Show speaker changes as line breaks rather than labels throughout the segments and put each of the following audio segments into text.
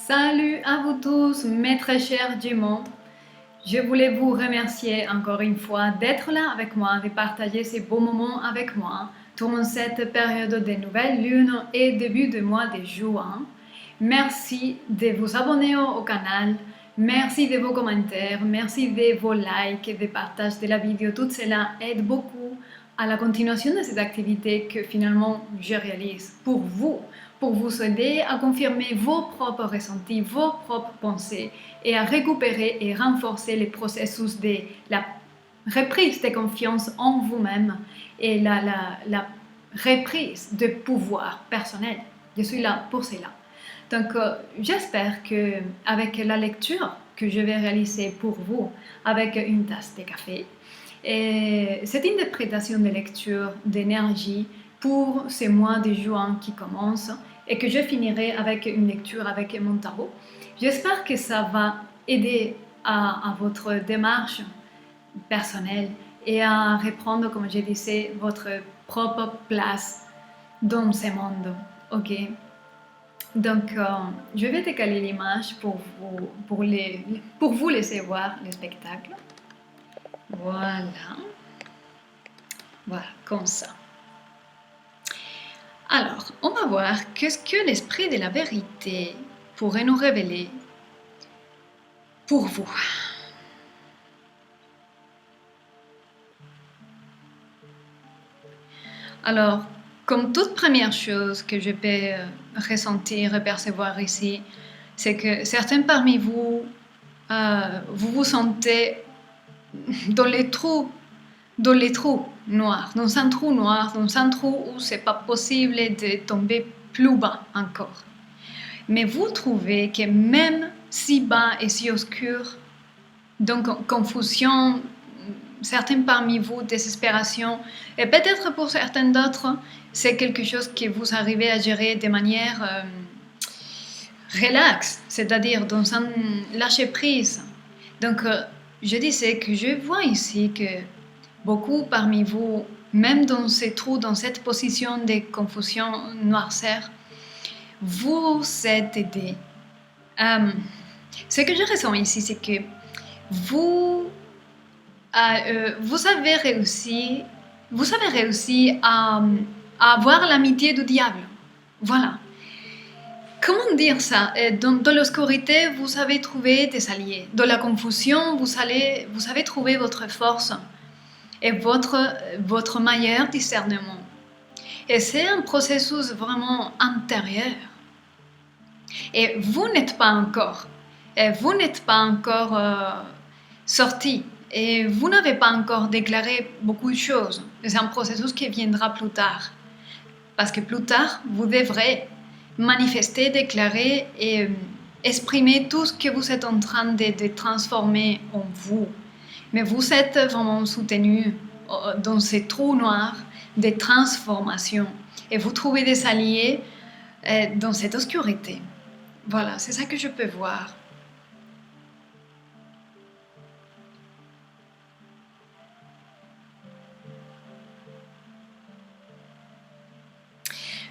Salut à vous tous, mes très chers jumeaux. Je voulais vous remercier encore une fois d'être là avec moi, de partager ces beaux moments avec moi durant cette période de nouvelle lune et début de mois de juin. Merci de vous abonner au canal, merci de vos commentaires, merci de vos likes et de partage de la vidéo. Tout cela aide beaucoup à la continuation de cette activité que finalement je réalise pour vous aider à confirmer vos propres ressentis, vos propres pensées et à récupérer et renforcer les processus de la reprise de confiance en vous-même et la reprise de pouvoir personnel. Je suis là pour cela. Donc, j'espère que avec la lecture que je vais réaliser pour vous avec une tasse de café, et cette interprétation de lecture d'énergie pour ces mois de juin qui commencent et que je finirai avec une lecture avec mon tarot. J'espère que ça va aider à votre démarche personnelle et à reprendre, comme je disais, votre propre place dans ce monde. Ok? Donc, je vais décaler l'image pour vous laisser voir le spectacle. Voilà. Voilà, comme ça. Alors, on va voir qu'est-ce que l'esprit de la vérité pourrait nous révéler pour vous. Alors, comme toute première chose que je peux ressentir et percevoir ici, c'est que certains parmi vous, vous vous sentez dans les trous noirs, dans un trou noir, dans un trou où c'est pas possible de tomber plus bas encore. Mais vous trouvez que même si bas et si obscur, donc confusion, certains parmi vous, désespération, et peut-être pour certains d'autres, c'est quelque chose que vous arrivez à gérer de manière relaxe, c'est-à-dire dans un lâcher-prise. Donc, je disais que je vois ici que beaucoup parmi vous, même dans ces trous, dans cette position de confusion noirceur, vous êtes aidés. Ce que je ressens ici, c'est que vous avez réussi à avoir l'amitié du diable. Voilà. Comment dire ça? Dans l'obscurité, vous avez trouvé des alliés. Dans la confusion, vous avez trouvé votre force et votre meilleur discernement. Et c'est un processus vraiment intérieur. Et vous n'êtes pas encore sorti. Et vous n'avez pas encore déclaré beaucoup de choses. C'est un processus qui viendra plus tard. Parce que plus tard, vous devrez manifester, déclarer et exprimer tout ce que vous êtes en train de transformer en vous. Mais vous êtes vraiment soutenu dans ces trous noirs de transformation. Et vous trouvez des alliés dans cette obscurité. Voilà, c'est ça que je peux voir.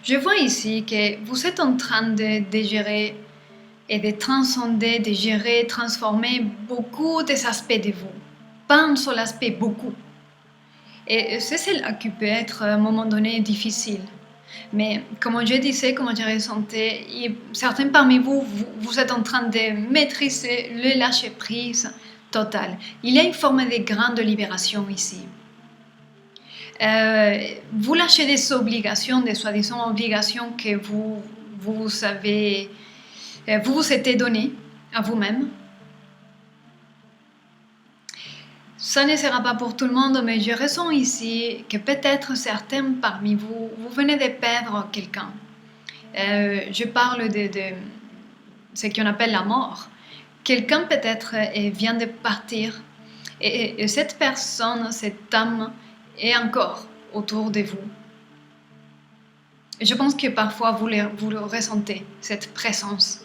Je vois ici que vous êtes en train de gérer et de transcender, de gérer, transformer beaucoup des aspects de vous. Pas un seul aspect, beaucoup. Et c'est cela qui peut être à un moment donné difficile. Mais comme je disais, comme je ressentais, certains parmi vous, vous êtes en train de maîtriser le lâcher-prise total. Il y a une forme de grande libération ici. Vous lâchez des obligations, des soi-disant obligations que vous vous êtes donné à vous-même. Ça ne sera pas pour tout le monde, mais je ressens ici que peut-être certains parmi vous, vous venez de perdre quelqu'un. Je parle de ce qu'on appelle la mort. Quelqu'un peut-être vient de partir et cette personne, cette âme est encore autour de vous. Je pense que parfois vous le ressentez, cette présence.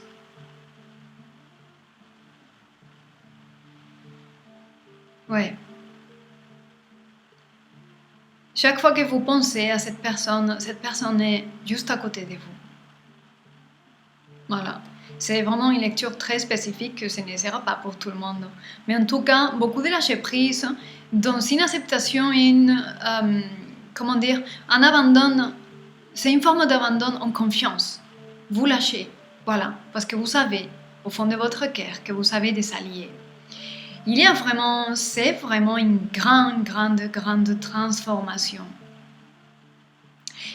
Ouais. Chaque fois que vous pensez à cette personne est juste à côté de vous. Voilà. C'est vraiment une lecture très spécifique que ce ne sera pas pour tout le monde. Mais en tout cas, beaucoup de lâcher prise dans une acceptation, comment dire, un abandon. C'est une forme d'abandon en confiance. Vous lâchez, voilà, parce que vous savez, au fond de votre cœur, que vous avez des alliés. C'est vraiment une grande transformation.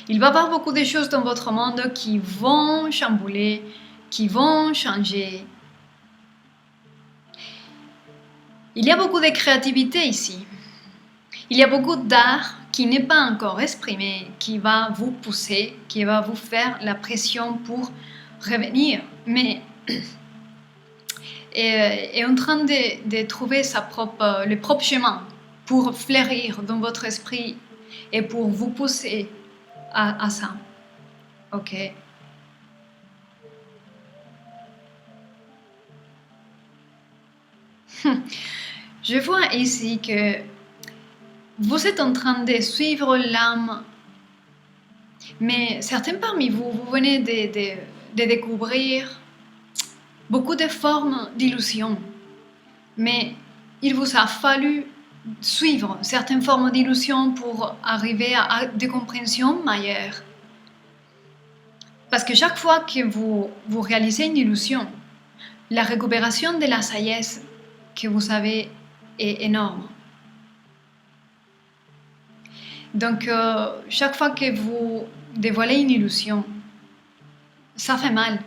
Il va y avoir beaucoup de choses dans votre monde qui vont chambouler, qui vont changer. Il y a beaucoup de créativité ici. Il y a beaucoup d'art qui n'est pas encore exprimé, qui va vous pousser, qui va vous faire la pression pour revenir. Mais est en train de trouver le propre chemin pour fleurir dans votre esprit et pour vous pousser à ça. Ok. Je vois ici que vous êtes en train de suivre l'âme, mais certains parmi vous, vous venez de découvrir beaucoup de formes d'illusions. Mais il vous a fallu suivre certaines formes d'illusions pour arriver à des compréhensions meilleures. Parce que chaque fois que vous réalisez une illusion, la récupération de la sagesse que vous avez est énorme. Donc, chaque fois que vous dévoilez une illusion, ça fait mal.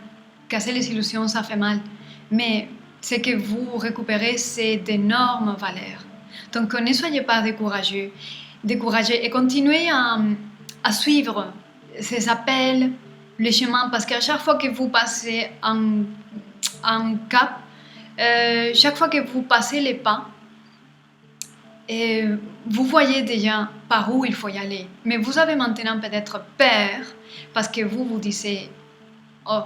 Casser les illusions, ça fait mal. Mais ce que vous récupérez, c'est d'énormes valeurs. Donc, ne soyez pas découragés et continuez à suivre ces appels, les chemins, parce qu'à chaque fois que vous passez un cap, chaque fois que vous passez les pas, et vous voyez déjà par où il faut y aller. Mais vous avez maintenant peut-être peur parce que vous vous disiez « Oh,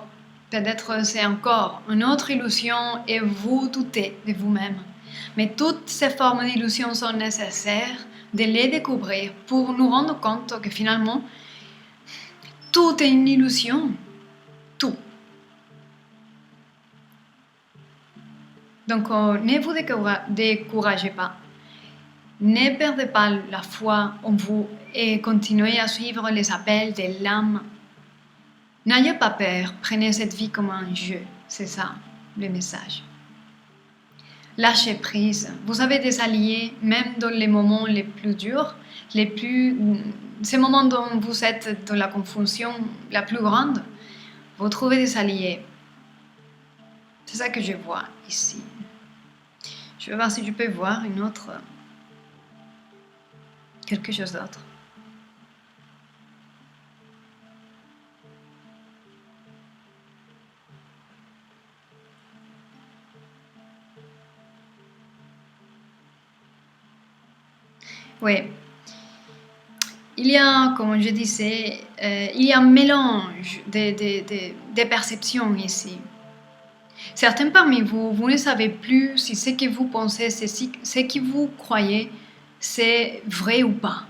peut-être c'est encore une autre illusion » et vous doutez de vous-même. Mais toutes ces formes d'illusions sont nécessaires de les découvrir pour nous rendre compte que finalement, tout est une illusion. Tout. Donc, ne vous découragez pas. Ne perdez pas la foi en vous et continuez à suivre les appels de l'âme. N'ayez pas peur, prenez cette vie comme un jeu, c'est ça le message. Lâchez prise, vous avez des alliés, même dans les moments les plus durs, ces moments dont vous êtes dans la confusion la plus grande, vous trouvez des alliés. C'est ça que je vois ici. Je vais voir si je peux voir quelque chose d'autre. Oui. Il y a, comme je disais, il y a un mélange de perceptions ici. Certains parmi vous, vous ne savez plus si ce que vous pensez, ce que vous croyez, c'est vrai ou pas.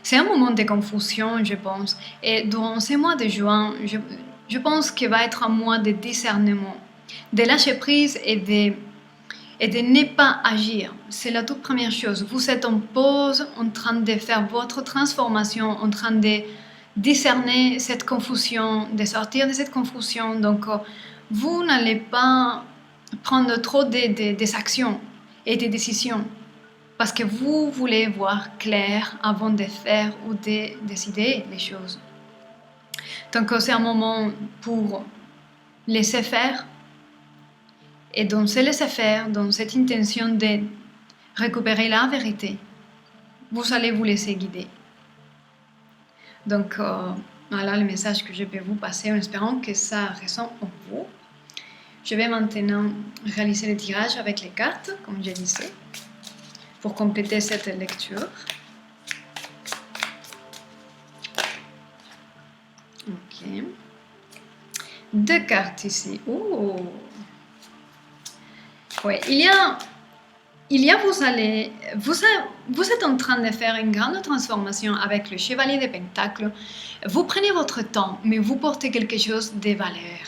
C'est un moment de confusion, je pense. Et durant ces mois de juin, je pense qu'il va être un mois de discernement, de lâcher prise et de ne pas agir. C'est la toute première chose. Vous êtes en pause, en train de faire votre transformation, en train de discerner cette confusion, de sortir de cette confusion. Donc, vous n'allez pas prendre trop des actions et des décisions parce que vous voulez voir clair avant de faire ou de décider les choses. Donc, c'est un moment pour laisser faire. Et dans ce laisser-faire, dans cette intention de récupérer la vérité, vous allez vous laisser guider. Donc, voilà le message que je peux vous passer en espérant que ça résonne en vous. Je vais maintenant réaliser le tirage avec les cartes, comme je disais, pour compléter cette lecture. Ok. 2 cartes ici. Oh! Oui, il y a Vous êtes en train de faire une grande transformation avec le chevalier de Pentacles. Vous prenez votre temps, mais vous portez quelque chose de valeur.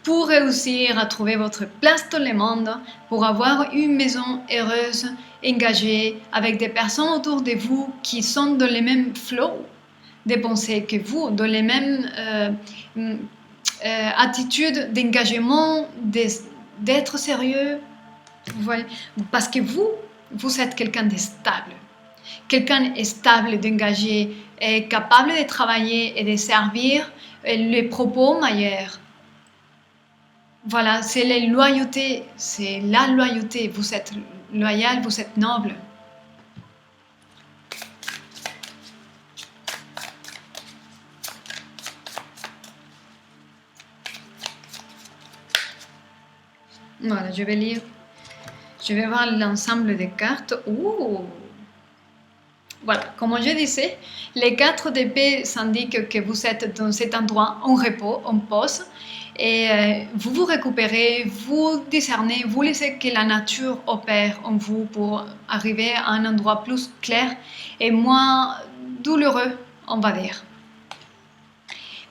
Pour réussir à trouver votre place dans le monde, pour avoir une maison heureuse, engagée, avec des personnes autour de vous qui sont dans le même flow de pensée que vous, dans les mêmes attitudes d'engagement, d'être sérieux. Vous voyez, parce que vous êtes quelqu'un de stable. Quelqu'un est stable, d'engagé, est capable de travailler et de servir les propos meilleurs. Voilà, c'est la loyauté, c'est la loyauté. Vous êtes loyal, vous êtes noble. Voilà, je vais lire. Je vais voir l'ensemble des cartes. Ouh! Voilà, comme je disais, les 4 d'épée s'indiquent que vous êtes dans cet endroit en repos, en pause, et vous vous récupérez, vous discernez, vous laissez que la nature opère en vous pour arriver à un endroit plus clair et moins douloureux, on va dire.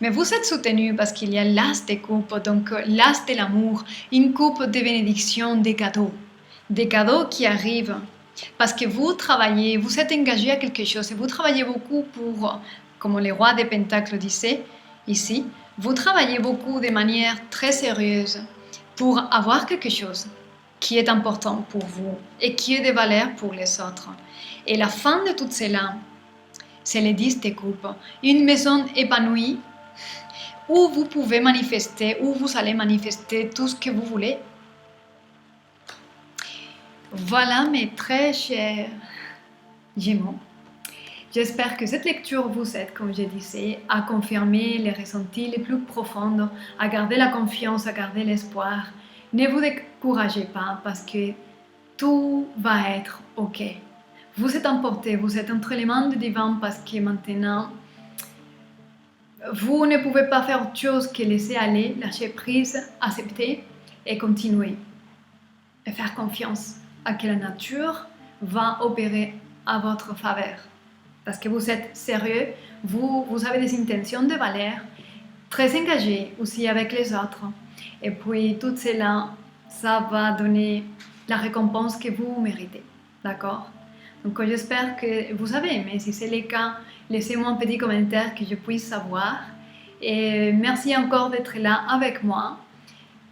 Mais vous êtes soutenu parce qu'il y a l'as des coupes, donc l'as de l'amour, une coupe de bénédiction, des cadeaux qui arrivent. Parce que vous travaillez, vous êtes engagé à quelque chose et vous travaillez beaucoup pour, comme le roi des Pentacles disait ici, vous travaillez beaucoup de manière très sérieuse pour avoir quelque chose qui est important pour vous et qui est de valeur pour les autres. Et la fin de tout cela, c'est les 10 de coupes. Une maison épanouie où vous pouvez manifester, où vous allez manifester tout ce que vous voulez. Voilà mes très chers Gémeaux. J'espère que cette lecture vous aide, comme je disais, à confirmer les ressentis les plus profonds, à garder la confiance, à garder l'espoir. Ne vous découragez pas parce que tout va être OK. Vous êtes emporté, vous êtes entre les mains du divin parce que maintenant, vous ne pouvez pas faire autre chose que laisser aller, lâcher prise, accepter et continuer. Et faire confiance à que la nature va opérer à votre faveur. Parce que vous êtes sérieux, vous avez des intentions de valeur, très engagées aussi avec les autres. Et puis tout cela, ça va donner la récompense que vous méritez. D'accord? Donc j'espère que vous avez aimé. Si c'est le cas, laissez-moi un petit commentaire que je puisse savoir. Et merci encore d'être là avec moi.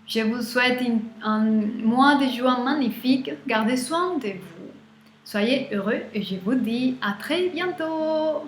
Je vous souhaite un mois de juin magnifique. Gardez soin de vous. Soyez heureux et je vous dis à très bientôt.